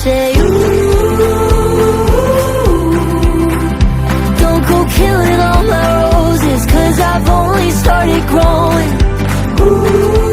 say, ooh, don't go killing all my roses, 'cause I've only started growing. Ooh.